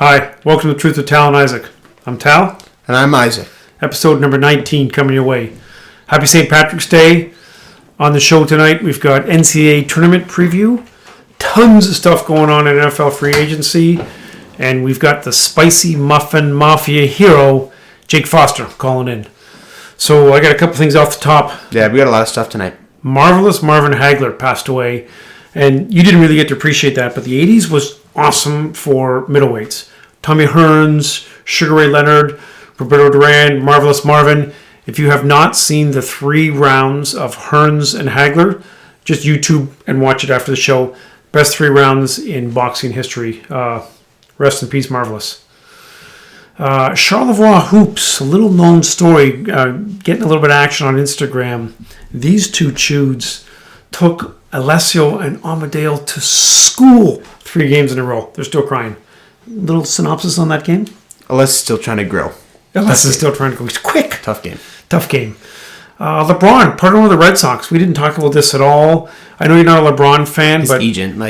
Hi, welcome to the Truth with Tal Isaac. I'm Tal. And I'm Isaac. Episode number 19 coming your way. Happy St. Patrick's Day. On the show tonight, we've got NCAA tournament preview. Tons of stuff going on in NFL free agency. And we've got the spicy muffin mafia hero, Jake Foster, calling in. So I got a couple things off the top. Yeah, we got a lot of stuff tonight. Marvelous Marvin Hagler passed away. And you didn't really get to appreciate that, but the 80s was awesome for middleweights. Tommy Hearns, Sugar Ray Leonard, Roberto Duran, Marvelous Marvin. If you have not seen the 3 rounds of Hearns and Hagler, just YouTube and watch it after the show. Best 3 rounds in boxing history. Rest in peace, Marvelous. Charlevoix Hoops, a little known story, getting a little bit of action on Instagram. These two chudes took Alessio and Amadeo to school 3 games in a row. They're still crying. Little synopsis on that game? Alessi's still trying to grow. Alessi's still trying to go. He's quick. Tough game. LeBron, partner with the Red Sox. We didn't talk about this at all. I know you're not a LeBron fan, His agent,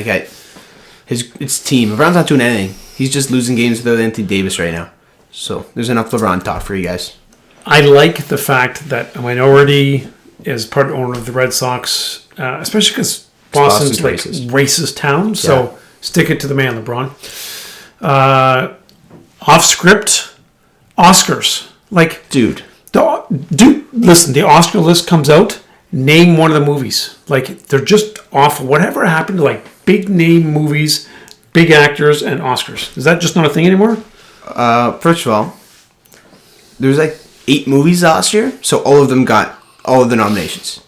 his team. LeBron's not doing anything. He's just losing games without Anthony Davis right now. So there's enough LeBron talk for you guys. I like the fact that a minority is part owner of the Red Sox, especially because Boston's like racist town. So stick it to the man, LeBron. Off script, Oscars. Like, dude, listen. The Oscar list comes out. Name one of the movies. Like, they're just off. Whatever happened to like big name movies, big actors, and Oscars? Is that just not a thing anymore? First of all, there's like 8 movies last year, so all of them got all of the nominations.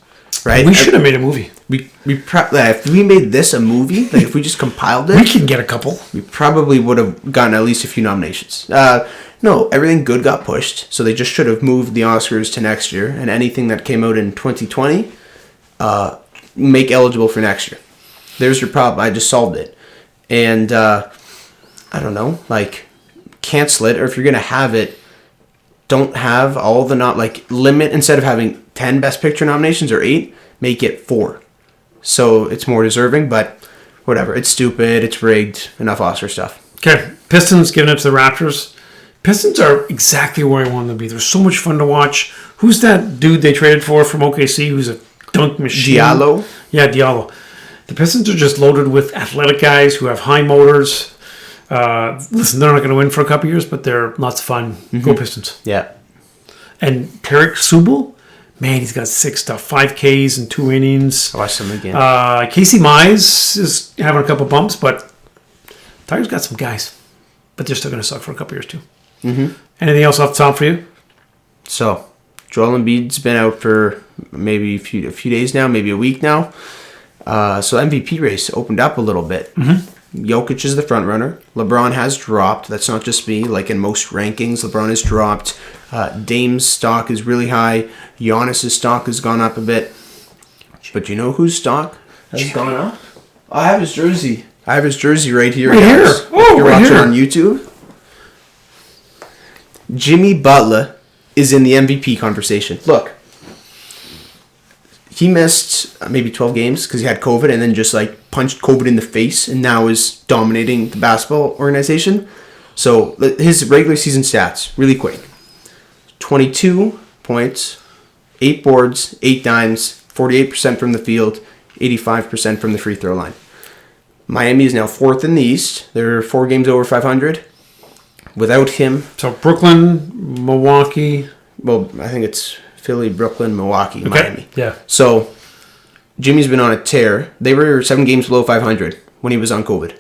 Right? We should have made a movie. If we made this a movie, like if we just compiled it, we can get a couple. We probably would have gotten at least a few nominations. No, everything good got pushed, so they just should have moved the Oscars to next year, and anything that came out in 2020, make eligible for next year. There's your problem. I just solved it. And, I don't know, like, cancel it, or if you're going to have it, don't have all the limit, instead of having 10 Best Picture nominations or 8, make it 4. So it's more deserving, but whatever. It's stupid. It's rigged. Enough Oscar stuff. Okay. Pistons giving it to the Raptors. Pistons are exactly where I want them to be. They're so much fun to watch. Who's that dude they traded for from OKC who's a dunk machine? Diallo? Yeah, Diallo. The Pistons are just loaded with athletic guys who have high motors. Listen, they're not going to win for a couple years, but they're lots of fun. Mm-hmm. Go Pistons. Yeah. And Tarek Subel, man, he's got 5 Ks in 2 innings. I watched him again. Casey Mize is having a couple bumps, but Tiger's got some guys. But they're still going to suck for a couple years, too. Mm-hmm. Anything else off the top for you? So, Joel Embiid's been out for maybe a few days now, maybe a week now. So, MVP race opened up a little bit. Mm-hmm. Jokic is the front runner. LeBron has dropped. That's not just me. Like in most rankings, LeBron has dropped. Dame's stock is really high. Giannis's stock has gone up a bit. But you know whose stock has gone up? I have his jersey. I have his jersey right here. Right here. Oh, you're right watching here on YouTube. Jimmy Butler is in the MVP conversation. Look. He missed maybe 12 games because he had COVID and then just like punched COVID in the face and now is dominating the basketball organization. So his regular season stats, really quick. 22 points, 8 boards, 8 dimes, 48% from the field, 85% from the free throw line. Miami is now 4th in the East. They're 4 games over 500. Without him... So Brooklyn, Milwaukee... Well, I think it's Philly, Brooklyn, Milwaukee, okay. Miami. Yeah. So, Jimmy's been on a tear. They were 7 games below 500 when he was on COVID.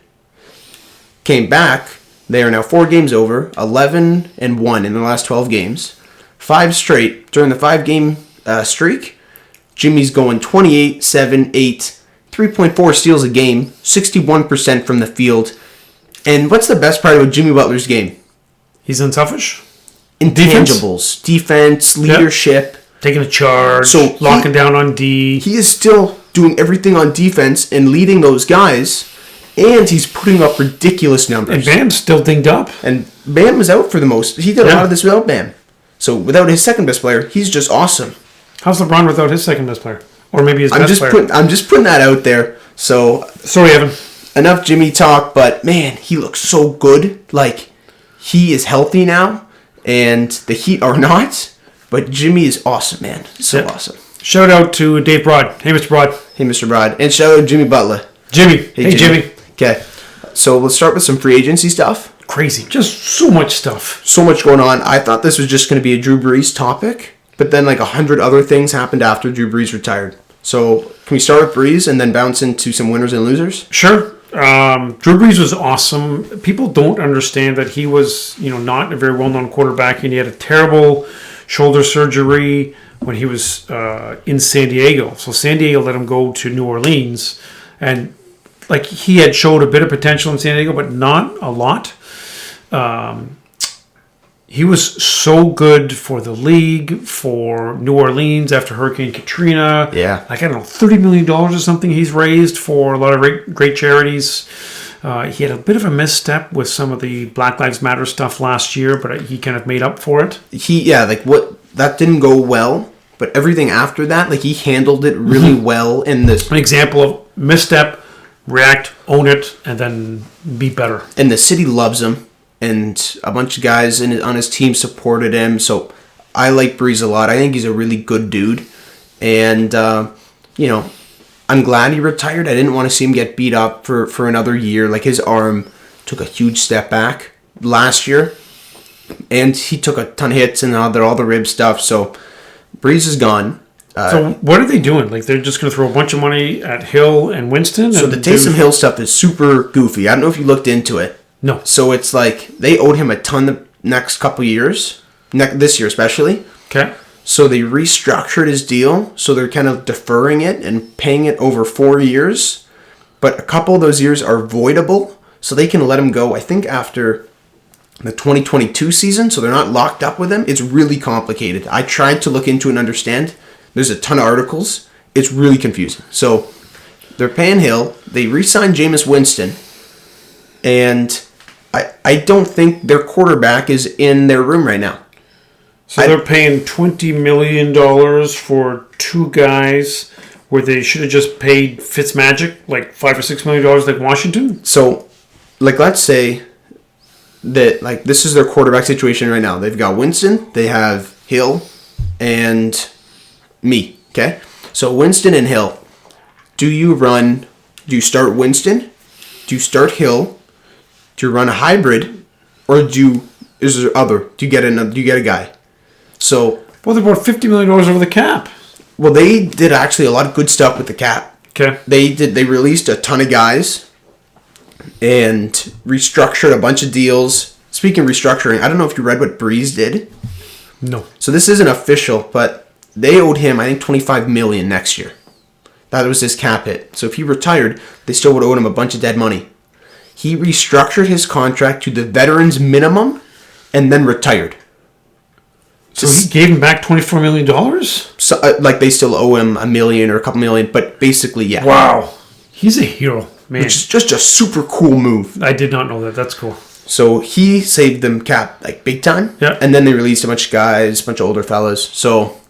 Came back. They are now 4 games over, 11-1 in the last 12 games. 5 straight. During the 5-game streak, Jimmy's going 28, 7, 8, 3.4 steals a game, 61% from the field. And what's the best part about Jimmy Butler's game? He's unselfish. Intangibles. Defense, leadership. Yep. Taking a charge, so locking down on D. He is still doing everything on defense and leading those guys. And he's putting up ridiculous numbers. And Bam's still dinged up. And Bam was out for the most. He did a lot of this without Bam. So without his second best player, he's just awesome. How's LeBron without his second best player? Or maybe his best player? I'm just putting that out there. So sorry, Evan. Enough Jimmy talk, but man, he looks so good. Like he is healthy now, and the Heat are not. But Jimmy is awesome, man. So awesome. Shout out to Dave Broad. Hey, Mr. Broad. Hey, Mr. Broad. And shout out to Jimmy Butler. Jimmy. Hey, Jimmy. Okay. So let's start with some free agency stuff. Crazy. Just so much stuff. So much going on. I thought this was just going to be a Drew Brees topic, but then like 100 other things happened after Drew Brees retired. So can we start with Brees and then bounce into some winners and losers? Sure. Drew Brees was awesome. People don't understand that he was, not a very well-known quarterback, and he had a terrible shoulder surgery when he was in San Diego. So San Diego let him go to New Orleans, and like he had showed a bit of potential in San Diego, but not a lot. He was so good for the league, for New Orleans after Hurricane Katrina. Yeah. Like, I don't know, $30 million or something he's raised for a lot of great charities. He had a bit of a misstep with some of the Black Lives Matter stuff last year, but he kind of made up for it. That didn't go well, but everything after that, like he handled it really well in this. An example of misstep, react, own it, and then be better. And the city loves him. And a bunch of guys on his team supported him. So I like Brees a lot. I think he's a really good dude. And, I'm glad he retired. I didn't want to see him get beat up for another year. Like, his arm took a huge step back last year. And he took a ton of hits and all the rib stuff. So Brees is gone. So what are they doing? Like, they're just going to throw a bunch of money at Hill and Winston? So the Taysom Hill stuff is super goofy. I don't know if you looked into it. No. So it's like they owed him a ton the next couple years, this year especially. Okay. So they restructured his deal. So they're kind of deferring it and paying it over 4 years. But a couple of those years are voidable. So they can let him go, I think, after the 2022 season. So they're not locked up with him. It's really complicated. I tried to look into and understand. There's a ton of articles. It's really confusing. So they're paying Hill. They re-signed Jameis Winston. And I don't think their quarterback is in their room right now. So they're paying $20 million for two guys where they should have just paid Fitzmagic like $5 or $6 million like Washington? So, like, let's say that, like, this is their quarterback situation right now. They've got Winston, they have Hill, and me, okay? So, Winston and Hill. Do you start Winston? Do you start Hill? Do you run a hybrid, or do you get a guy? So, well, they brought $50 million over the cap. Well, they did actually a lot of good stuff with the cap. Okay. They released a ton of guys and restructured a bunch of deals. Speaking of restructuring, I don't know if you read what Brees did. No. So this isn't official, but they owed him, I think, $25 million next year. That was his cap hit. So if he retired, they still would have owed him a bunch of dead money. He restructured his contract to the veterans minimum and then retired. So he gave him back $24 million? So, like, they still owe him $1 million or a couple million, but basically, yeah. Wow. He's a hero, man. Which is just a super cool move. I did not know that. That's cool. So he saved them cap, like, big time. Yeah. And then they released a bunch of guys, a bunch of older fellas. So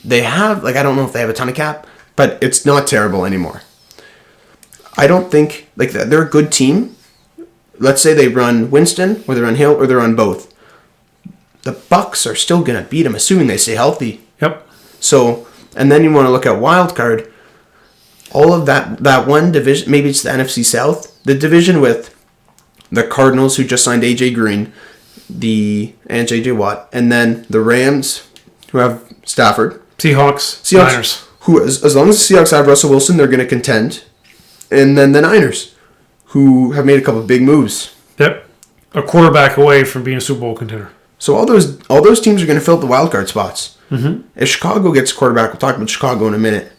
they have, like, I don't know if they have a ton of cap, but it's not terrible anymore. I don't think, like, they're a good team. Let's say they run Winston, or they run Hill, or they run both. The Bucs are still going to beat them, assuming they stay healthy. Yep. So, and then you want to look at wild card. All of that one division, maybe it's the NFC South, the division with the Cardinals, who just signed AJ Green, and JJ Watt, and then the Rams, who have Stafford. Seahawks, Niners. Who, as long as the Seahawks have Russell Wilson, they're going to contend. And then the Niners, who have made a couple of big moves. Yep. A quarterback away from being a Super Bowl contender. So all those teams are going to fill the wild card spots. Mm-hmm. If Chicago gets quarterback, we'll talk about Chicago in a minute.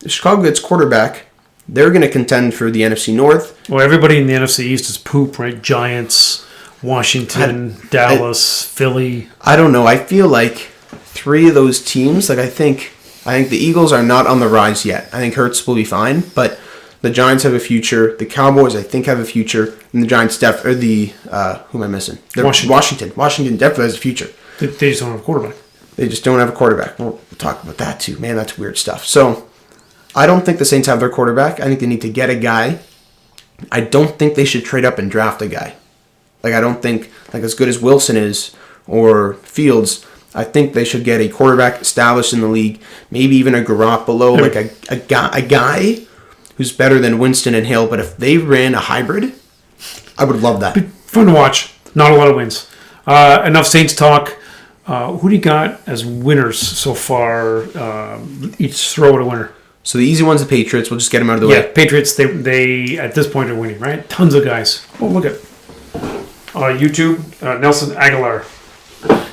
If Chicago gets quarterback, they're going to contend for the NFC North. Well, everybody in the NFC East is poop, right? Giants, Washington, Dallas, Philly. I don't know. I feel like three of those teams, like I think the Eagles are not on the rise yet. I think Hurts will be fine, but the Giants have a future. The Cowboys, I think, have a future. And the Giants, who am I missing? Washington. Washington definitely has a future. They just don't have a quarterback. They just don't have a quarterback. We'll talk about that too. Man, that's weird stuff. So, I don't think the Saints have their quarterback. I think they need to get a guy. I don't think they should trade up and draft a guy. Like, I don't think, like, as good as Wilson is or Fields, I think they should get a quarterback established in the league, maybe even a Garoppolo, like a guy who's better than Winston and Hill. But if they ran a hybrid, I would love that. Fun to watch. Not a lot of wins. Enough Saints talk. Who do you got as winners so far? Each throw at a winner. So the easy one's the Patriots. We'll just get them out of the Yeah, way. Patriots, they at this point are winning, right? Tons of guys. Oh, look at YouTube, Nelson Aguilar.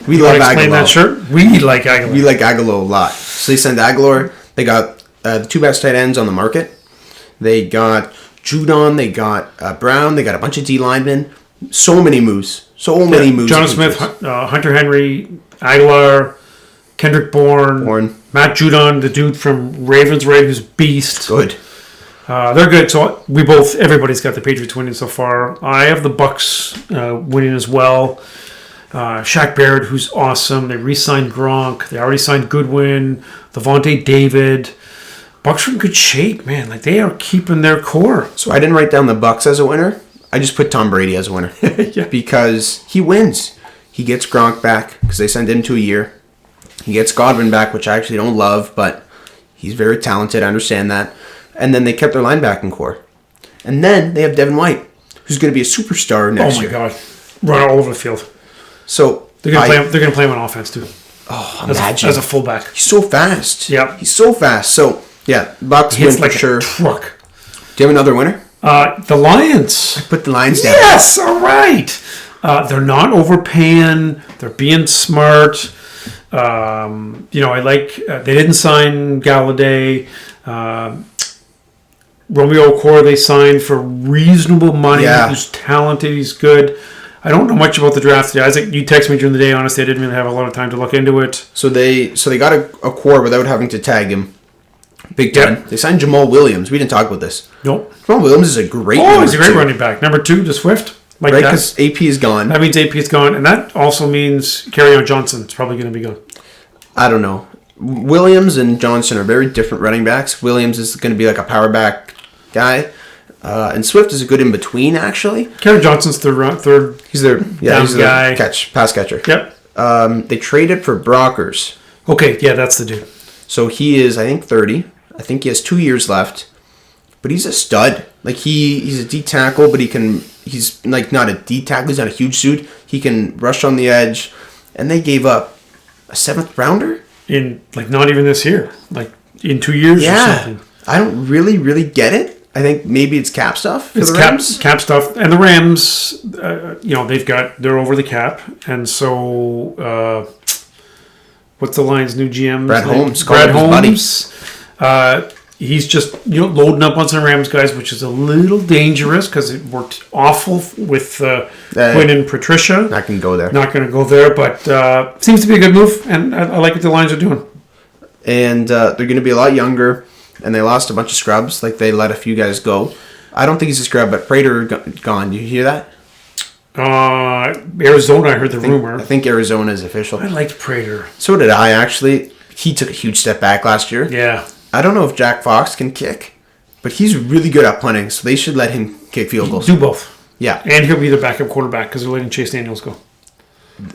We You love want to explain Aguilar. that shirt? We like Aguilar. We like Aguilar a lot. So they sent Aguilar. They got the two best tight ends on the market. They got Judon. They got Brown. They got a bunch of D linemen. So many moves. So many moves. Jonathan Smith, Hunter Henry, Aguilar, Kendrick Bourne, Matt Judon, the dude from Ravens, right? Who's beast. Good. They're good. So everybody's got the Patriots winning so far. I have the Bucs winning as well. Shaq Barrett, who's awesome. They re-signed Gronk. They already signed Goodwin, Devontae David. Bucs are in good shape, man. Like, they are keeping their core. So I didn't write down the Bucs as a winner. I just put Tom Brady as a winner. Yeah. Because he wins. He gets Gronk back because they send him to a year. He gets Godwin back, which I actually don't love, but he's very talented. I understand that. And then they kept their linebacking core. And then they have Devin White, who's going to be a superstar next year. Oh, my God. Run all over the field. So They're going to play him on offense, too. Oh, imagine. As a fullback. He's so fast. Yep. He's so fast. So, yeah, Bucs win for like sure. a truck. Do you have another winner? The Lions. Put the Lions down. Yes, all right. They're not overpaying. They're being smart. I like they didn't sign Galladay. Romeo Okwara they signed for reasonable money. Yeah. He's talented. He's good. I don't know much about the draft. Isaac, you texted me during the day. Honestly, I didn't really have a lot of time to look into it. So they got a core without having to tag him. Big time. Yep. They signed Jamal Williams. We didn't talk about this. Nope. Jamal Williams is a great He's a great running back. Number 2 to Swift. Like right, that. because AP is gone. That means AP is gone. And that also means Kerryon Johnson's probably going to be gone. I don't know. Williams and Johnson are very different running backs. Williams is going to be like a power back guy. And Swift is a good in-between, actually. Kerryon Johnson's third. He's their guy. Pass catcher. Yep. They traded for Brockers. Okay, yeah, that's the dude. So he is, I think, 30. I think he has 2 years left. But he's a stud. Like, he's a D tackle, but he's like not a D tackle. He's not a huge suit. He can rush on the edge. And they gave up a 7th rounder? In, like, not even this year. Like, in 2 years or something. I don't really get it. I think maybe it's cap stuff for It's the Rams. cap stuff. And the Rams, they're over the cap. And so, what's the Lions' new GM? Brad Holmes. Brad Holmes. He's just loading up on some Rams guys, which is a little dangerous because it worked awful with Quinn and Patricia. Not going to go there. Not going to go there, but seems to be a good move, and I like what the Lions are doing. And they're going to be a lot younger, and they lost a bunch of scrubs. Like, they let a few guys go. I don't think he's a scrub, but Prater gone. Do you hear that? Arizona, I heard the rumor. I think Arizona is official. I liked Prater. So did I, actually. He took a huge step back last year. Yeah. I don't know if Jack Fox can kick, but he's really good at punting, so they should let him kick field goals. Do both. Yeah. And he'll be their backup quarterback because they're letting Chase Daniels go.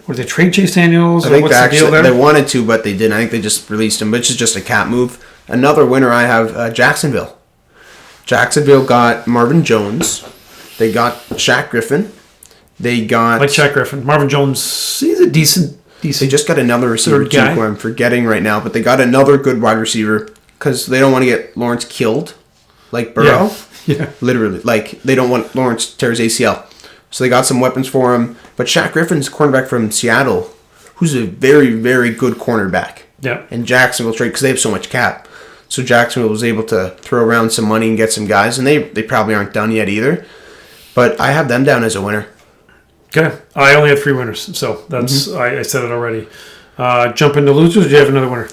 Or did they trade Chase Daniels? I think what's the deal there? they wanted to, but they didn't. I think they just released him, which is just a cap move. Another winner I have, Jacksonville. Jacksonville got Marvin Jones. They got Shaq Griffin. They got... Like Shaq Griffin. Marvin Jones, he's a decent... They just got another receiver, too, who I'm forgetting right now, but they got another good wide receiver because they don't want to get Lawrence killed like Burrow. Yeah. Literally. Like, they don't want Lawrence to tear his ACL. So they got some weapons for him. But Shaq Griffin's a cornerback from Seattle, who's a very, very good cornerback. Yeah. And Jacksonville trade because they have so much cap. So Jacksonville was able to throw around some money and get some guys, and they probably aren't done yet either. But I have them down as a winner. Okay. I only have 3 winners, so that's I said it already. Jump into losers, or do you have another winner?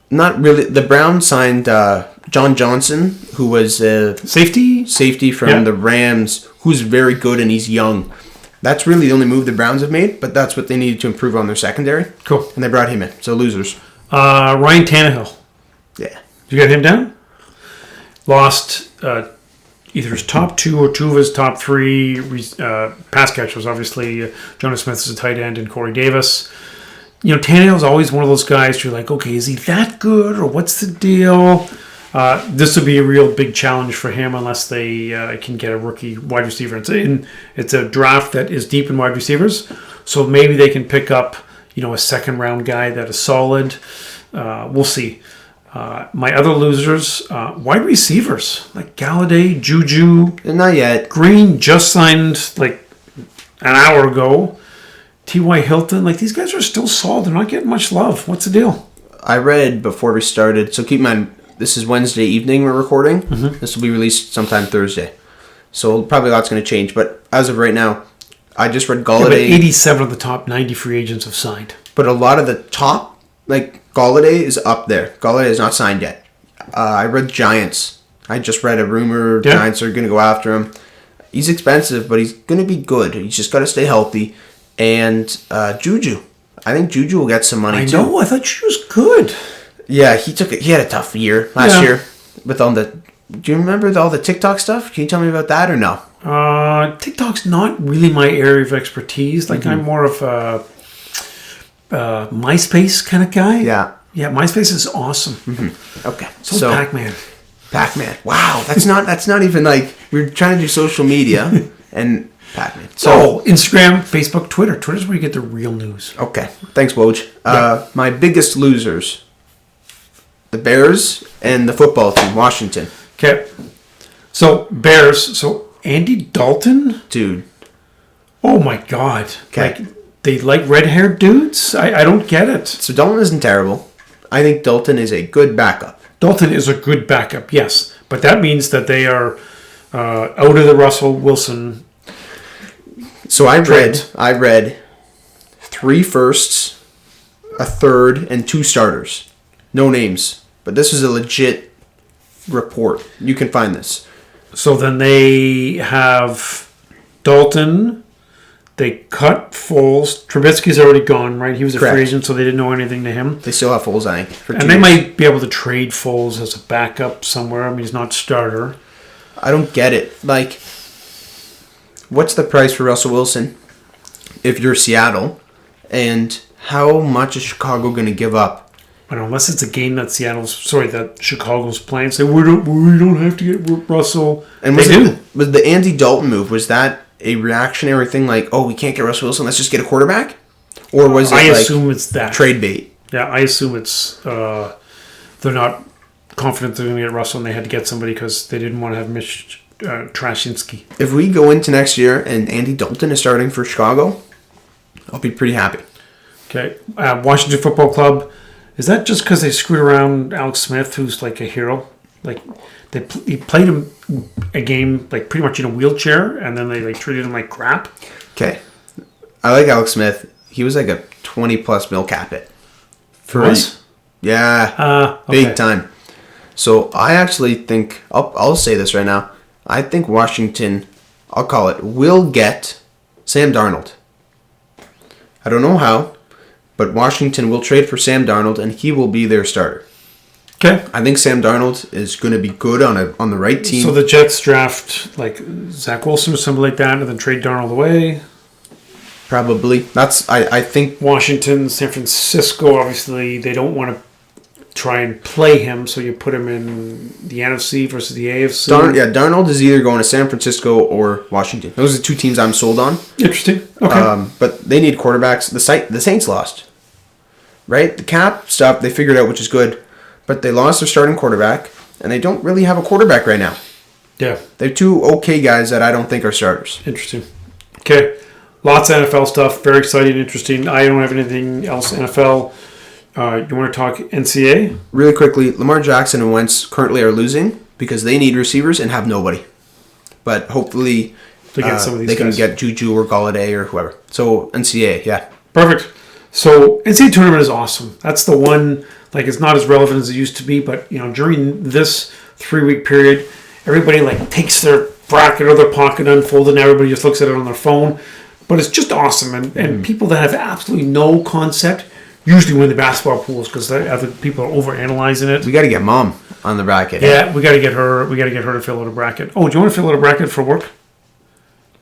Not really. The Browns signed John Johnson, who was a safety from the Rams, who's very good and he's young. That's really the only move the Browns have made, but that's what they needed to improve on their secondary. Cool. And they brought him in. So losers. Ryan Tannehill. Yeah. You got him down? Lost either his top two or two of his top three pass catchers. Obviously, Jonas Smith is a tight end and Corey Davis. Tannehill's always one of those guys you're like, okay, is he that good or what's the deal? This would be a real big challenge for him unless they can get a rookie wide receiver. It's a draft that is deep in wide receivers, so maybe they can pick up a second round guy that is solid. We'll see. My other losers, wide receivers like Galladay, Juju, Not yet. Green just signed like an hour ago. T.Y. Hilton, these guys are still solid. They're not getting much love. What's the deal? I read before we started, so keep in mind, this is Wednesday evening we're recording. Mm-hmm. This will be released sometime Thursday. So probably a lot's going to change. But as of right now, I just read Galladay. But 87 of the top 90 free agents have signed. But a lot of the top, Galladay is up there. Galladay is not signed yet. I read Giants. I just read a rumor Giants are going to go after him. He's expensive, but he's going to be good. He's just got to stay healthy. And Juju. I think Juju will get some money too. I know. I thought Juju was good. Yeah, he had a tough year last year with all the. Do you remember all the TikTok stuff? Can you tell me about that or no? TikTok's not really my area of expertise. I'm more of a MySpace kind of guy. Yeah. Yeah, MySpace is awesome. Mm-hmm. Okay. So Pac-Man. Pac-Man. Wow, that's not even we're trying to do social media and Pac-Man. So Instagram, Facebook, Twitter. Twitter's where you get the real news. Okay. Thanks, Woj. My biggest losers. The Bears and the football team, Washington. Okay. So, Bears. So, Andy Dalton? Dude. Oh, my God. Okay. They like red-haired dudes? I don't get it. So, Dalton isn't terrible. I think Dalton is a good backup. Dalton is a good backup, yes. But that means that they are out of the Russell Wilson. So, I read 3 firsts, a third, and 2 starters. No names, but this is a legit report. You can find this. So then they have Dalton. They cut Foles. Trubisky's already gone, right? He was a free agent, so they didn't know anything to him. They still have Foles, I think. And they might be able to trade Foles as a backup somewhere. I mean, he's not starter. I don't get it. What's the price for Russell Wilson if you're Seattle? And how much is Chicago going to give up? I don't know, unless it's a game that Chicago's playing. Say, we don't have to get Russell. And was the Andy Dalton move, was that a reactionary thing we can't get Russell Wilson, let's just get a quarterback? Or was it I assume it's that. Trade bait? Yeah, I assume it's they're not confident they're going to get Russell and they had to get somebody because they didn't want to have Mitch Trashinsky. If we go into next year and Andy Dalton is starting for Chicago, I'll be pretty happy. Okay. Washington Football Club. Is that just because they screwed around Alex Smith, who's like a hero? He played him a game pretty much in a wheelchair, and then they treated him like crap. Okay, I like Alex Smith. He was like a 20+ mil cap hit. For us? Yeah, big time. So I actually think I'll say this right now. I think Washington, I'll call it, will get Sam Darnold. I don't know how. But Washington will trade for Sam Darnold, and he will be their starter. Okay. I think Sam Darnold is going to be good on the right team. So the Jets draft Zach Wilson or something like that, and then trade Darnold away. Probably. I think Washington, San Francisco. Obviously, they don't want to try and play him, so you put him in the NFC versus the AFC. Darnold is either going to San Francisco or Washington. Those are the 2 teams I'm sold on. Interesting. Okay. But they need quarterbacks. The Saints lost. Right? The cap stuff, they figured out, which is good. But they lost their starting quarterback, and they don't really have a quarterback right now. Yeah. They're 2 okay guys that I don't think are starters. Interesting. Okay. Lots of NFL stuff. Very exciting, interesting. I don't have anything else NFL. You want to talk NCAA? Really quickly, Lamar Jackson and Wentz currently are losing because they need receivers and have nobody. But hopefully they get some of these they guys. can get Juju or Galladay or whoever. So NCAA, yeah. Perfect. So NCAA tournament is awesome. That's the one, it's not as relevant as it used to be, but during this 3-week period, everybody takes their bracket or their pocket unfolded and everybody just looks at it on their phone. But it's just awesome. And people that have absolutely no concept usually win the basketball pools because other people are overanalyzing it. We got to get Mom on the bracket. Yeah, we got to get her. We got to get her to fill out a bracket. Oh, do you want to fill out a bracket for work?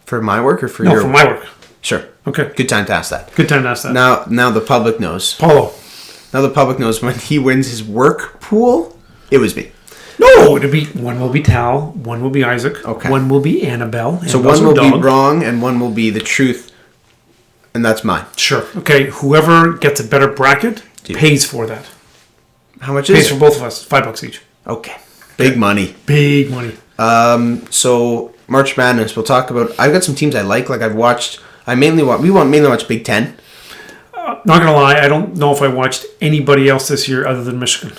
For my work or for No, your for work? my work. Sure. Okay. Good time to ask that. Good time to ask that. Now the public knows. Paulo. Now the public knows when he wins his work pool, it was me. No, one will be Tal, one will be Isaac, Okay. one will be Annabelle. So Annabelle's one will our be dog. wrong and one will be the truth, and that's mine. Sure. Okay. Whoever gets a better bracket pays for that. How much Pays is for it? both of us. $5 each. Okay. Big money. Big money. So March Madness, we'll talk about. I've got some teams I like. Like I've watched. We mainly watch Big Ten. Not gonna lie, I don't know if I watched anybody else this year other than Michigan.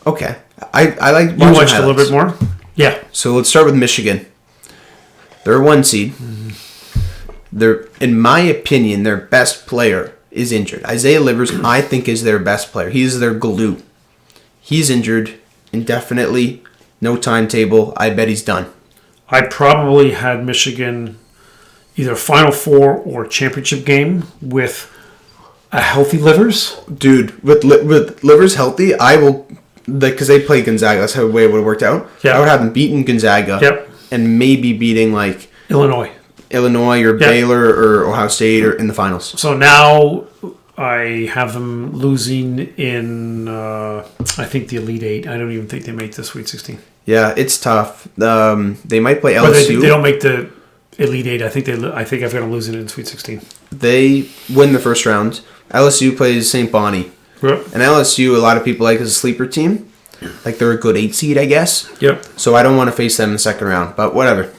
Okay. I like. You watched a little bit more. Yeah. So let's start with Michigan. They're a 1 seed. They're, in my opinion, their best player is injured. Isaiah Livers, I think, is their best player. He's their glue. He's injured indefinitely. No timetable. I bet he's done. I probably had Michigan either Final Four or championship game with a healthy Livers. Dude, with Livers healthy, I will, because they play Gonzaga. That's how the way it would have worked out. Yeah. I would have them beating Gonzaga. Yep. And maybe beating like Illinois or Baylor or Ohio State or in the finals. So now I have them losing in, I think, the Elite Eight. I don't even think they make the Sweet 16. Yeah, it's tough. They might play But LSU. they don't make the Elite Eight. I think I've got them losing in Sweet 16. They win the first round. LSU plays St. Bonnie. Yep. And LSU, a lot of people like as a sleeper team. Like they're a good 8 seed, I guess. Yep. So I don't want to face them in the second round. But whatever.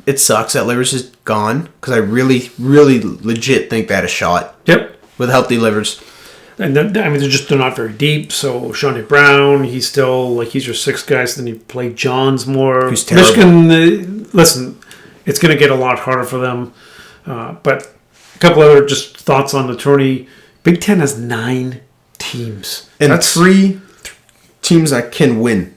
It sucks that Livers is gone because I really, really legit think they had a shot Yep. with healthy Livers. And then, they're not very deep. So Shawnee Brown, he's still he's your sixth guy. So then you play Johns more. Who's terrible. Michigan, listen, it's going to get a lot harder for them. But a couple other just thoughts on the tourney. Big Ten has 9 teams. And That's 3 teams that can win.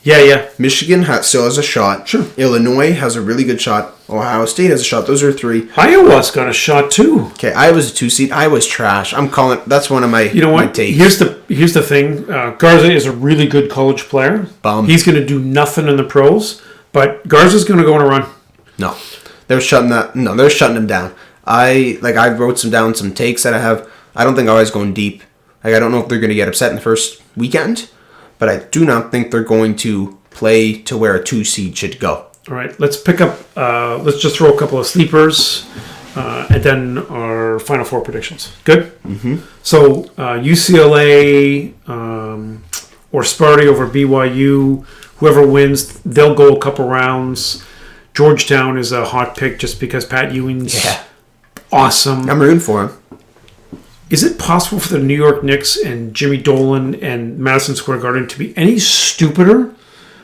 Yeah. Michigan still has a shot. Sure. Illinois has a really good shot. Ohio State has a shot. Those are 3. Iowa's got a shot too. Okay, Iowa's a 2 seed. Iowa's trash. I'm calling. That's one of my. You know my what? takes. Here's the thing. Garza is a really good college player. Bum. He's going to do nothing in the pros, but Garza's going to go on a run. No, they're shutting that. No, they're shutting them down. I wrote some takes that I have. I don't think Iowa's going deep. I don't know if they're going to get upset in the first weekend, but I do not think they're going to play to where a 2 seed should go. All right, let's pick up. Let's just throw a couple of sleepers, and then our Final Four predictions. Good. Mm-hmm. So UCLA or Sparty over BYU. Whoever wins, they'll go a couple rounds. Georgetown is a hot pick just because Pat Ewing's awesome. I'm rooting for him. Is it possible for the New York Knicks and Jimmy Dolan and Madison Square Garden to be any stupider?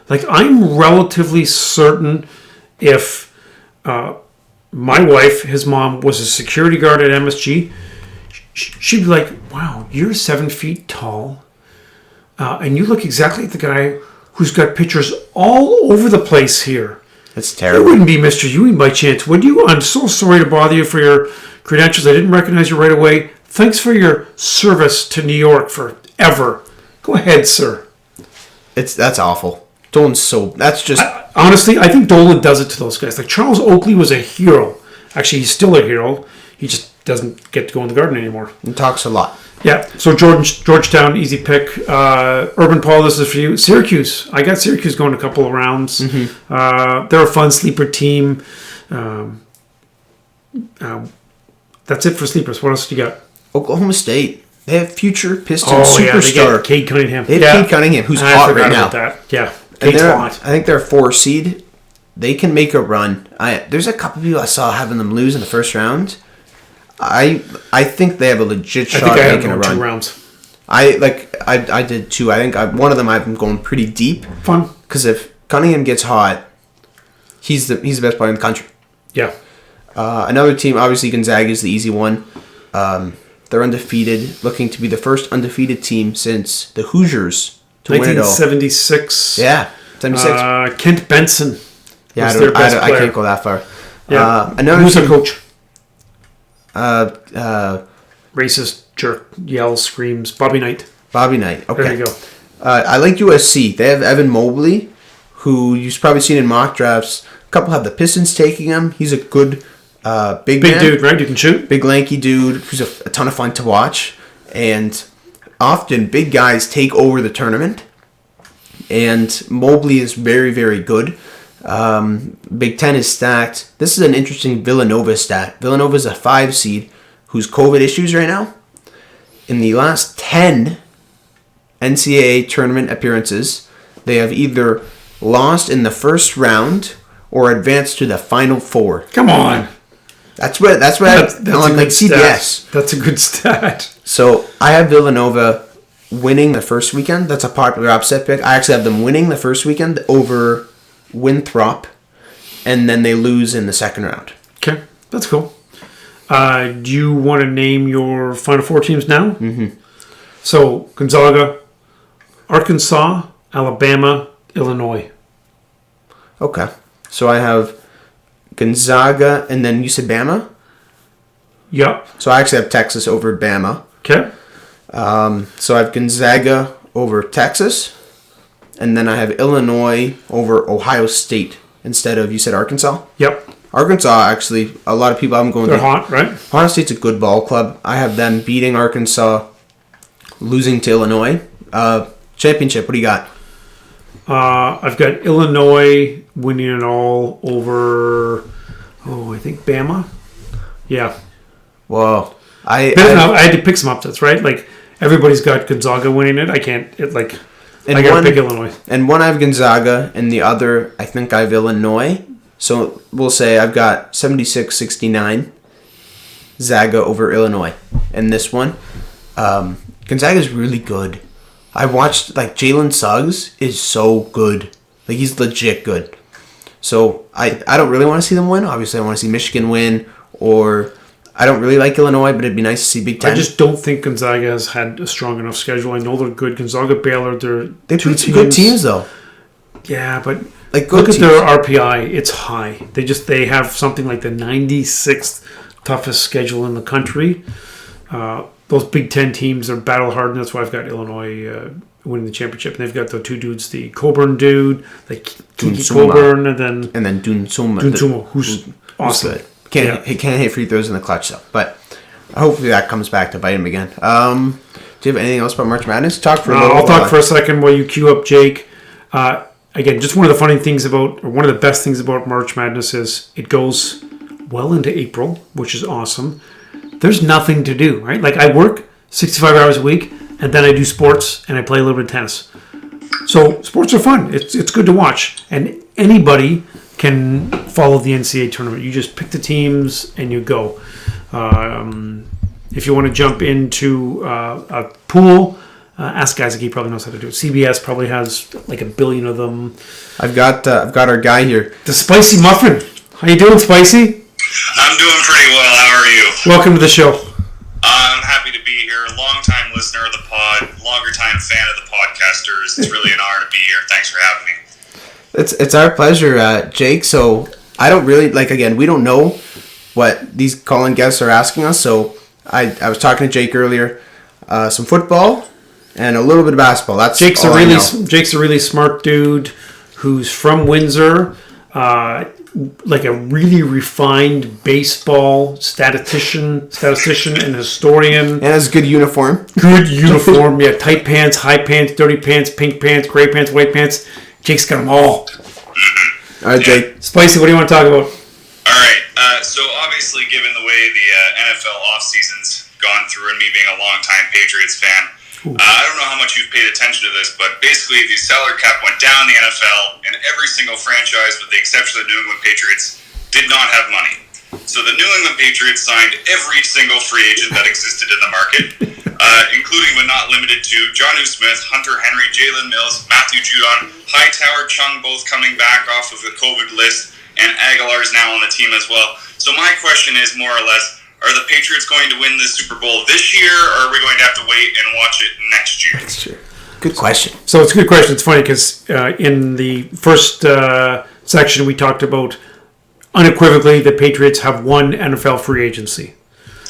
Like, I'm relatively certain if my wife, his mom, was a security guard at MSG, she'd be like, wow, you're 7 feet tall, and you look exactly like the guy who's got pictures all over the place here. It's It terrible. wouldn't be Mr. Ewing by chance, would you? I'm so sorry to bother you for your credentials. I didn't recognize you right away. Thanks for your service to New York forever. Go ahead, sir. That's awful. Dolan's so. That's just. Honestly, I think Dolan does it to those guys. Like Charles Oakley was a hero. Actually, he's still a hero. He just doesn't get to go in the Garden anymore. He talks a lot. Yeah. So Georgetown, easy pick. Urban Paul, this is for you. Syracuse. I got Syracuse going a couple of rounds. Mm-hmm. They're a fun sleeper team. That's it for sleepers. What else do you got? Oklahoma State. They have future Pistons They superstar. get Cade Cunningham. They have Cade Cunningham, who's hot right now. About that. Yeah. And Cade's hot. I think they're a 4 seed. They can make a run. There's a couple people I saw having them lose in the first round. I think they have a legit shot at making a run. 2 rounds. I did too. I think one of them I've been going pretty deep. Fun. Because if Cunningham gets hot, he's the best player in the country. Yeah. Another team, obviously Gonzaga is the easy one. They're undefeated, looking to be the first undefeated team since the Hoosiers to win it all. 1976. Yeah, 76. Kent Benson. Yeah, was their best I player. can't go that far. Yeah. Another Who's their team, coach? uh, Racist yells, screams. Bobby Knight. Bobby Knight. Okay. There you go. I like USC. They have Evan Mobley, who you've probably seen in mock drafts. A couple have the Pistons taking him. He's a good big man. dude, right? You can shoot. Big lanky dude who's a ton of fun to watch. And often big guys take over the tournament. And Mobley is very, very good. Big Ten is stacked. This is an interesting Villanova stat. Villanova's a 5 seed who's COVID issues right now. In the last 10 NCAA tournament appearances, they have either lost in the first round or advanced to the Final Four. Come on. That's what that's on like CBS. Stat. That's a good stat. So I have Villanova winning the first weekend. That's a popular upset pick. I actually have them winning the first weekend over Winthrop, and then they lose in the second round. Okay, that's cool. Do you want to name your Final Four teams now? Mm-hmm. So Gonzaga, Arkansas, Alabama, Illinois. Okay. So I have Gonzaga, and then you said Bama? Yep. So I actually have Texas over Bama. Okay. So I have Gonzaga over Texas, and then I have Illinois over Ohio State instead of, you said Arkansas? Yep. Arkansas, actually, a lot of people have them going. They're hot, right? Ohio State's a good ball club. I have them beating Arkansas, losing to Illinois. Championship, what do you got? I've got Illinois winning it all over, I think Bama. Yeah. Whoa. I had to pick some upsets, right? Like, everybody's got Gonzaga winning it. I can't, I got to pick Illinois. And one I have Gonzaga, and the other, I think I have Illinois. So we'll say I've got 76-69 Zaga over Illinois. And this one, Gonzaga's really good. I watched, Jalen Suggs is so good. He's legit good. So I don't really want to see them win. Obviously, I want to see Michigan win, or I don't really like Illinois, but it'd be nice to see Big Ten. I just don't think Gonzaga has had a strong enough schedule. I know they're good. Gonzaga, Baylor, they played some good teams, though. Yeah, but look at their RPI. It's high. They have something like the 96th toughest schedule in the country. Those Big Ten teams are battle hardened. That's why I've got Illinois winning the championship. And they've got the two dudes, the Coburn dude, Kiki Coburn, and then Dunsuma, who's awesome. Good. Can't hit free throws in the clutch, though. But hopefully that comes back to bite him again. Do you have anything else about March Madness? I'll talk for a second while you queue up Jake. Again, just one of the funny things about, or one of the best things about March Madness is it goes well into April, which is awesome. There's nothing to do, right? I work 65 hours a week, and then I do sports, and I play a little bit of tennis. So sports are fun. It's good to watch. And anybody can follow the NCAA tournament. You just pick the teams, and you go. If you want to jump into a pool, ask Isaac. He probably knows how to do it. CBS probably has a billion of them. I've got our guy here. The Spicy Muffin. How you doing, Spicy? I'm doing pretty well. How are you? Welcome to the show. I'm happy to be here. Long-time listener of the pod, longer-time fan of the podcasters. It's really an honor to be here. Thanks for having me. It's our pleasure, Jake. So I don't really, again, we don't know what these call-in guests are asking us. So I was talking to Jake earlier. Some football and a little bit of basketball. That's Jake's a really smart dude who's from Windsor. A really refined baseball statistician and historian. And has good uniform. Good uniform, yeah. Tight pants, high pants, dirty pants, pink pants, gray pants, white pants. Jake's got them all. All right, Jake. Spicy, what do you want to talk about? All right. So obviously, given the way the NFL offseason's gone through and me being a longtime Patriots fan, I don't know how much you've paid attention to this, but basically the salary cap went down in the NFL, and every single franchise, with the exception of the New England Patriots, did not have money. So the New England Patriots signed every single free agent that existed in the market, including but not limited to Jonnu Smith, Hunter Henry, Jalen Mills, Matthew Judon, Hightower, Chung both coming back off of the COVID list, and Aguilar's now on the team as well. So my question is more or less, are the Patriots going to win the Super Bowl this year, or are we going to have to wait and watch it next year? Next year. Good question. So it's a good question. It's funny because in the first section we talked about unequivocally the Patriots have one NFL free agency.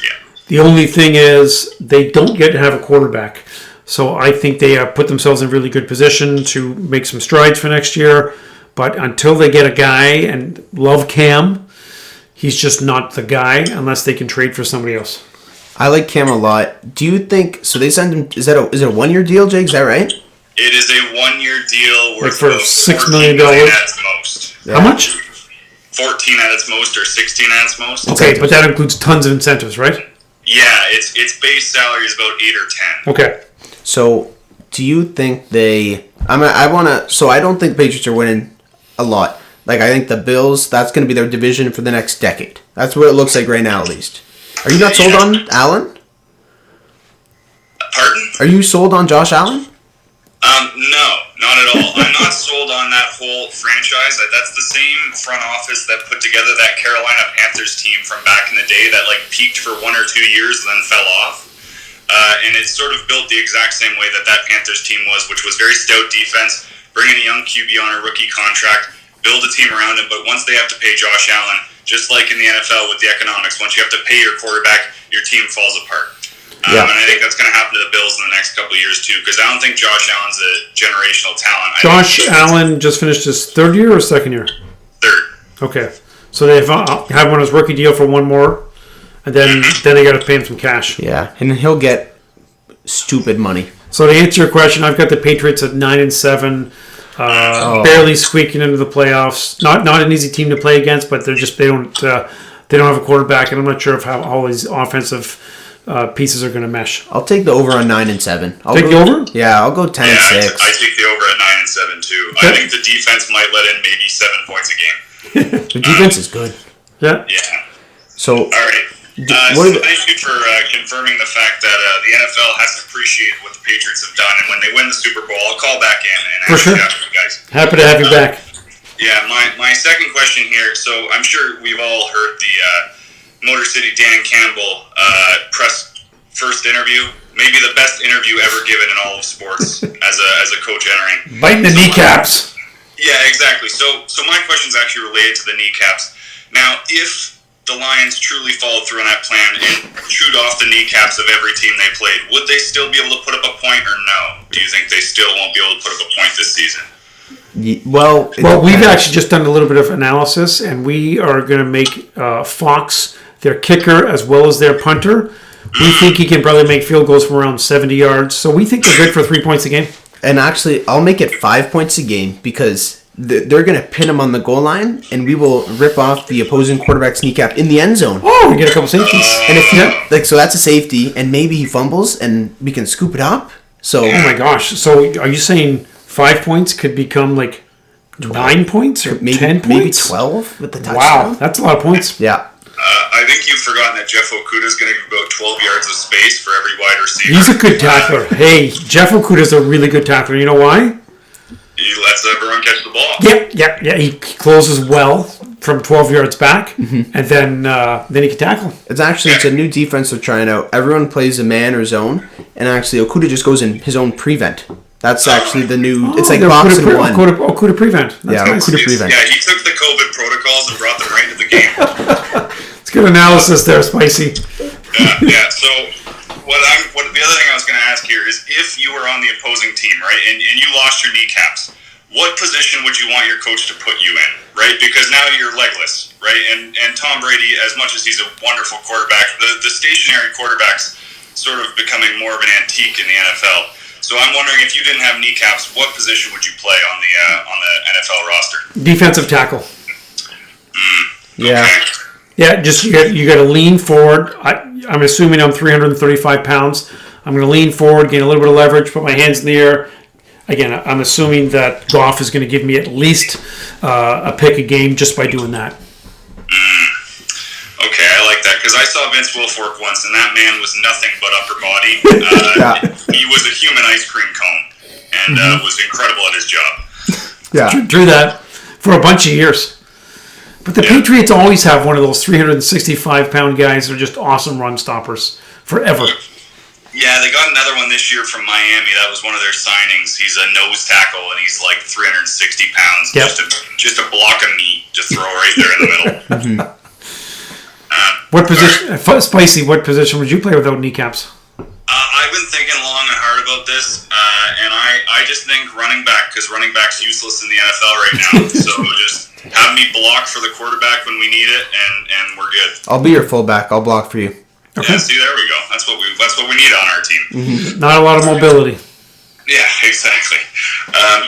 Yeah. The only thing is they don't yet have a quarterback. So I think they have put themselves in a really good position to make some strides for next year. But until they get a guy, and love Cam, he's just not the guy unless they can trade for somebody else. I like Cam a lot. Do you think so? They signed him. Is it a 1-year deal, Jake? Is that right? It is a 1-year deal worth for about $6 $14 million at its most. Yeah. How much? 14 at its most, or 16 at its most. Okay, but that includes tons of incentives, right? Yeah, its base salary is about 8 or 10. Okay. So, do you think they? So I don't think Patriots are winning a lot. Like, I think the Bills, that's going to be their division for the next decade. That's what it looks like right now, at least. Are you not sold on Allen? Pardon? Are you sold on Josh Allen? No, not at all. I'm not sold on that whole franchise. That's the same front office that put together that Carolina Panthers team from back in the day that like peaked for 1 or 2 years and then fell off. And it's sort of built the exact same way that Panthers team was, which was very stout defense, bring in a young QB on a rookie contract, build a team around him. But once they have to pay Josh Allen, just like in the NFL with the economics, once you have to pay your quarterback, your team falls apart. And I think that's going to happen to the Bills in the next couple of years too, because I don't think Josh Allen's a generational talent. Josh Allen just finished his third year or second year? Third. Okay. So they have one as rookie deal for one more, and then they got to pay him some cash. Yeah, and he'll get stupid money. So to answer your question, I've got the Patriots at 9-7, barely squeaking into the playoffs. Not an easy team to play against, but they don't have a quarterback, and I'm not sure of how all these offensive pieces are going to mesh. I'll take the over on 9-7. Take the over? Yeah, I'll go 10-6. I take the over at 9-7 too. I think the defense might let in maybe 7 points a game. The defense is good. Yeah. Yeah. So, all right. Thank you for confirming the fact that the NFL has appreciated what the Patriots have done, and when they win the Super Bowl, I'll call back in and ask you you guys. Happy to have you back. Yeah, my second question here. So I'm sure we've all heard the Motor City Dan Campbell press first interview, maybe the best interview ever given in all of sports as a coach entering. Biting the kneecaps. Yeah, exactly. So my question is actually related to the kneecaps. Now, if the Lions truly followed through on that plan and chewed off the kneecaps of every team they played, would they still be able to put up a point or no? Do you think they still won't be able to put up a point this season? Well, we've actually just done a little bit of analysis, and we are going to make Fox their kicker as well as their punter. We think he can probably make field goals from around 70 yards. So we think they're good for 3 points a game. And actually, I'll make it 5 points a game because they're going to pin him on the goal line, and we will rip off the opposing quarterback's kneecap in the end zone. Oh, we get a couple safeties. And if so that's a safety, and maybe he fumbles, and we can scoop it up. So, oh my gosh! So are you saying 5 points could become like 9 points or maybe 10 points? Maybe 12 with the touchdown. Wow, that's a lot of points. Yeah. I think you've forgotten that Jeff Okuda is going to give about 12 yards of space for every wide receiver. He's a good tackler. Hey, Jeff Okuda's a really good tackler. You know why? He lets everyone catch the ball. Yeah. He closes well from 12 yards back, and then he can tackle. It's a new defense they're trying out. Everyone plays a man or zone, and actually Okuda just goes in his own prevent. That's actually the new. It's like box and one. Okuda prevent. That's nice. Okuda prevent. Yeah, he took the COVID protocols and brought them right into the game. It's good analysis there, Spicy. Yeah. So the other thing I was going to ask here is, if you were on the opposing team, right, and you lost your kneecaps, what position would you want your coach to put you in, right? Because now you're legless, right? And Tom Brady, as much as he's a wonderful quarterback, the stationary quarterback's sort of becoming more of an antique in the NFL. So I'm wondering, if you didn't have kneecaps, what position would you play on the NFL roster? Defensive tackle. Yeah. Okay. Yeah, just you got to lean forward. I'm assuming I'm 335 pounds. I'm going to lean forward, gain a little bit of leverage, put my hands in the air. Again, I'm assuming that Goff is going to give me at least a pick a game just by doing that. Okay, I like that, because I saw Vince Wilfork once, and that man was nothing but upper body. He was a human ice cream cone, and was incredible at his job. Yeah. Drew that for a bunch of years. But the Patriots always have one of those 365-pound guys that are just awesome run stoppers forever. Yeah, they got another one this year from Miami. That was one of their signings. He's a nose tackle, and he's like 360 pounds. Yep. Just a block of meat to throw right there in the middle. What position? Spicy. What position would you play without kneecaps? I've been thinking long and hard about this, and I just think running back, because running back's useless in the NFL right now. So just have me block for the quarterback when we need it, and we're good. I'll be your fullback. I'll block for you. Okay. Yeah, see, there we go. That's what we need on our team. Mm-hmm. Not a lot of mobility. Yeah, exactly.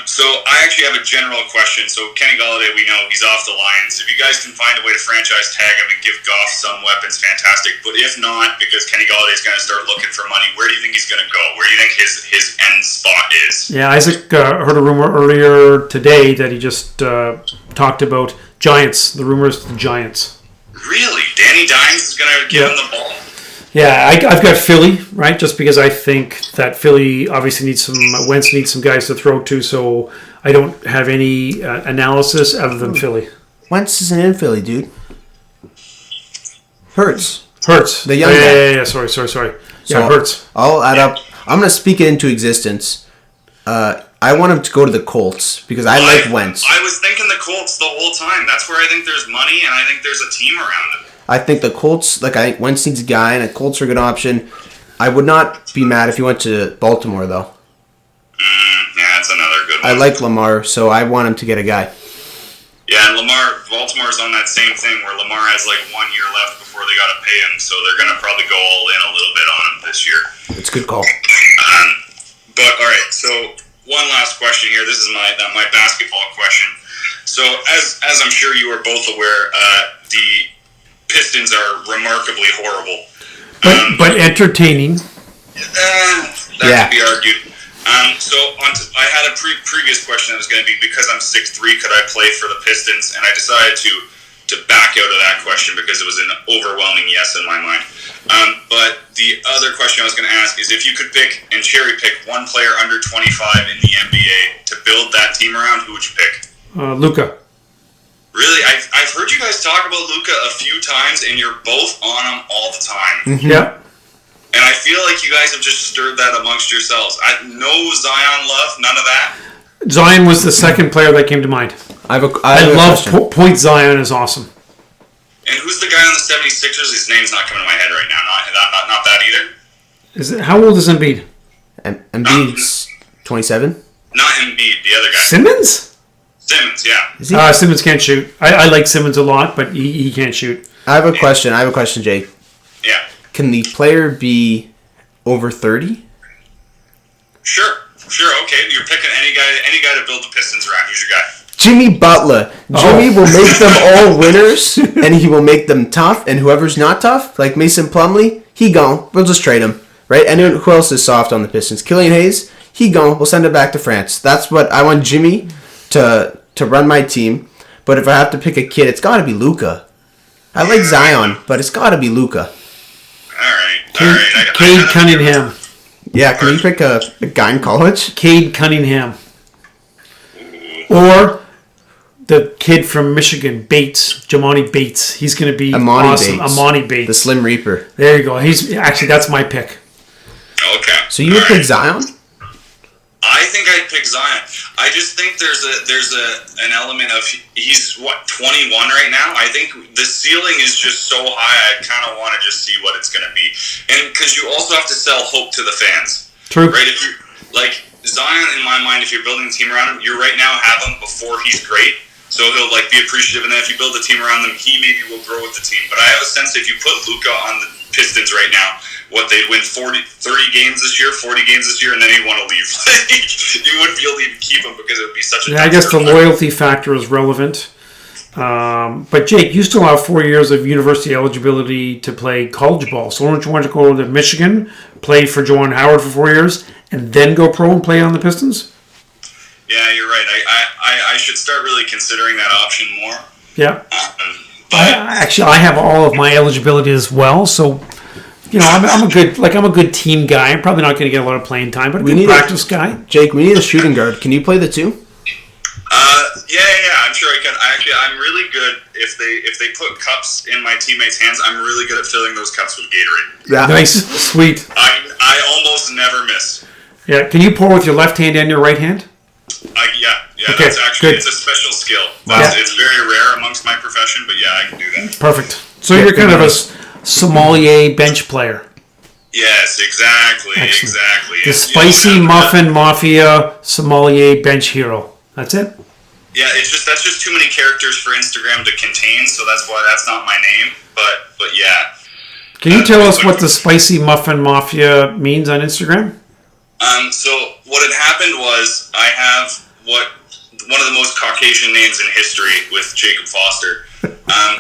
So I actually have a general question. So Kenny Golladay, we know he's off the Lions. If you guys can find a way to franchise tag him and give Goff some weapons, fantastic. But if not, because Kenny Golladay is going to start looking for money, where do you think he's going to go? Where do you think his end spot is? Yeah, Isaac heard a rumor earlier today that he just talked about Giants. The rumor is the Giants. Really? Danny Dimes is going to give him the ball? Yeah, I've got Philly, right? Just because I think that Philly obviously needs Wentz needs some guys to throw to, so I don't have any analysis other than Philly. Wentz isn't in Philly, dude. Hurts. The young guy. Yeah. Sorry. Yeah, Hurts. I'll add up. I'm going to speak it into existence. I want him to go to the Colts because I like Wentz. I was thinking the Colts the whole time. That's where I think there's money, and I think there's a team around him. I think the Colts, I think Wentz needs a guy, and the Colts are a good option. I would not be mad if he went to Baltimore, though. Yeah, that's another good one. I like Lamar, so I want him to get a guy. Yeah, and Baltimore's on that same thing where Lamar has 1 year left before they got to pay him, so they're going to probably go all in a little bit on him this year. It's a good call. But, all right, so one last question here. This is my basketball question. So, as I'm sure you are both aware, the Pistons are remarkably horrible. But entertaining. That could be argued. I had a previous question that was going to be, because I'm 6'3", could I play for the Pistons? And I decided to back out of that question because it was an overwhelming yes in my mind. But the other question I was going to ask is, if you could pick and cherry pick one player under 25 in the NBA to build that team around, who would you pick? Luka. Really? I've heard you guys talk about Luka a few times, and you're both on him all the time. Mm-hmm. Yeah. And I feel like you guys have just stirred that amongst yourselves. No Zion love, none of that? Zion was the second player that came to mind. I love Point Zion is awesome. And who's the guy on the 76ers? His name's not coming to my head right now. Not that either. How old is Embiid? Embiid's 27? Not Embiid, the other guy. Simmons, yeah. Simmons can't shoot. I like Simmons a lot, but he can't shoot. I have a question, Jake. Yeah. Can the player be over 30? Sure. Okay, you're picking any guy to build the Pistons around. Who's your guy? Jimmy Butler. Jimmy will make them all winners, and he will make them tough. And whoever's not tough, like Mason Plumlee, he gone. We'll just trade him, right? And who else is soft on the Pistons? Killian Hayes, he gone. We'll send him back to France. That's what I want Jimmy to run my team. But if I have to pick a kid, it's got to be Luka. I like Zion, but it's got to be Luka. All right. Cade Cunningham. Yeah, can you pick a guy in college? Cade Cunningham. Or the kid from Michigan, Jamani Bates. He's going to be awesome. Amani Bates. The Slim Reaper. There you go. That's my pick. Okay. So you would pick Zion? I think I'd pick Zion. I just think there's an element of, he's 21 right now. I think the ceiling is just so high. I kind of want to just see what it's going to be, and because you also have to sell hope to the fans. True. Right? If you Zion, in my mind, if you're building a team around him, you right now have him before he's great, so he'll be appreciative, and then if you build a team around him, he maybe will grow with the team. But I have a sense that if you put Luka on the Pistons right now, they'd win 30 games this year, 40 games this year, and then he'd want to leave. You wouldn't be able to even keep him because it would be such a... Yeah, I guess the loyalty factor is relevant. But Jake, you still have 4 years of university eligibility to play college ball. So don't you want to go to Michigan, play for Juwan Howard for 4 years, and then go pro and play on the Pistons? Yeah, you're right. I should start really considering that option more. Yeah. I have all of my eligibility as well, so... I'm a good team guy. I'm probably not going to get a lot of playing time, but a good practice guy. Jake, we need a shooting guard. Can you play the two? Yeah. I'm sure I can. I'm really good if they put cups in my teammates' hands. I'm really good at filling those cups with Gatorade. Yeah. Nice, sweet. I almost never miss. Yeah. Can you pour with your left hand and your right hand? Yeah. Okay, That's actually good. It's a special skill. Wow. It's very rare amongst my profession, but yeah, I can do that. Perfect. So you're kind of a sommelier bench player. Yes, exactly. Excellent. Exactly. The Spicy Muffin Mafia sommelier bench hero. That's it? Yeah, that's just too many characters for Instagram to contain, so that's why that's not my name. But yeah. Can you tell us what the Spicy Muffin Mafia means on Instagram? So what had happened was I have one of the most Caucasian names in history with Jacob Foster.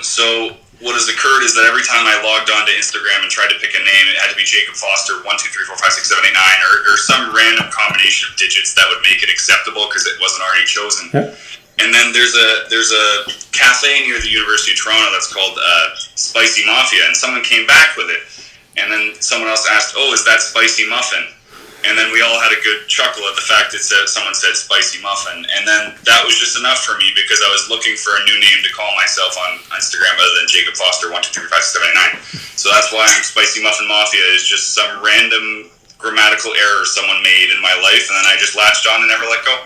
So what has occurred is that every time I logged on to Instagram and tried to pick a name, it had to be Jacob Foster 1, 2, 3, 4, 5, 6, 7, 8, 9, or some random combination of digits that would make it acceptable because it wasn't already chosen. Yep. And then there's a cafe near the University of Toronto that's called Spicy Mafia, and someone came back with it. And then someone else asked, "Oh, is that Spicy Muffin?" And then we all had a good chuckle at the fact that someone said Spicy Muffin. And then that was just enough for me because I was looking for a new name to call myself on Instagram other than Jacob Foster 1, 2, 3, 4, 5, 6, 7, 8, 9. So that's why I'm Spicy Muffin Mafia, is just some random grammatical error someone made in my life, and then I just latched on and never let go.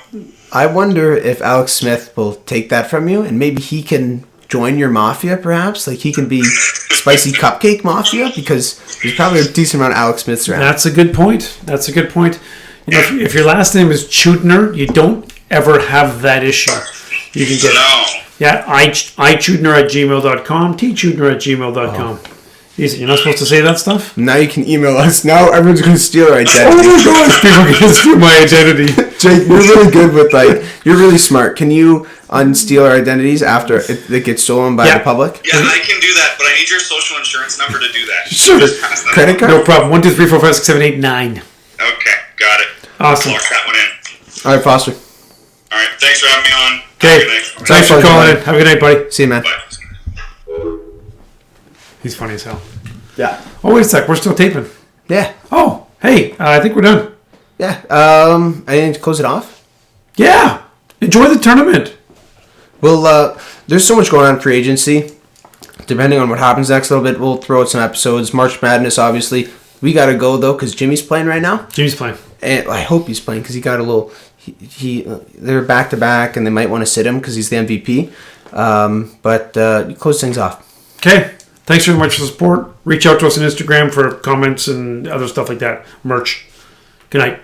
I wonder if Alex Smith will take that from you, and maybe he can join your mafia, perhaps? Like, he can be Spicy Cupcake Mafia, because there's probably a decent amount of Alex Smiths around. That's a good point. You know, if your last name is Chudner, you don't ever have that issue. You can get ichudner@gmail.com, tchudner@gmail.com. You're not supposed to say that stuff? Now you can email us. Now everyone's going to steal our identity. Oh my gosh, people are going to steal my identity. Jake, you're really good with, you're really smart. Can you unsteal our identities after it gets stolen by the public? Yeah, I can do that, but I need your social insurance number to do that. Sure. Credit card? No problem. 1, 2, 3, 4, 5, 6, 7, 8, 9. Okay, got it. Awesome. Lock that one in. All right, Foster. All right, thanks for having me on. Okay. Thanks for calling in. Have a good night, buddy. See you, man. Bye. He's funny as hell. Yeah. Oh, wait a sec. We're still taping. Yeah. Oh, hey. I think we're done. Yeah. I need to close it off. Yeah. Enjoy the tournament. Well, there's so much going on in free agency. Depending on what happens next little bit, we'll throw out some episodes. March Madness, obviously. We got to go, though, because Jimmy's playing right now. Jimmy's playing. And I hope he's playing because he got a little... They're back-to-back, and they might want to sit him because he's the MVP. But you close things off. Okay. Thanks very much for the support. Reach out to us on Instagram for comments and other stuff like that. Merch. Good night.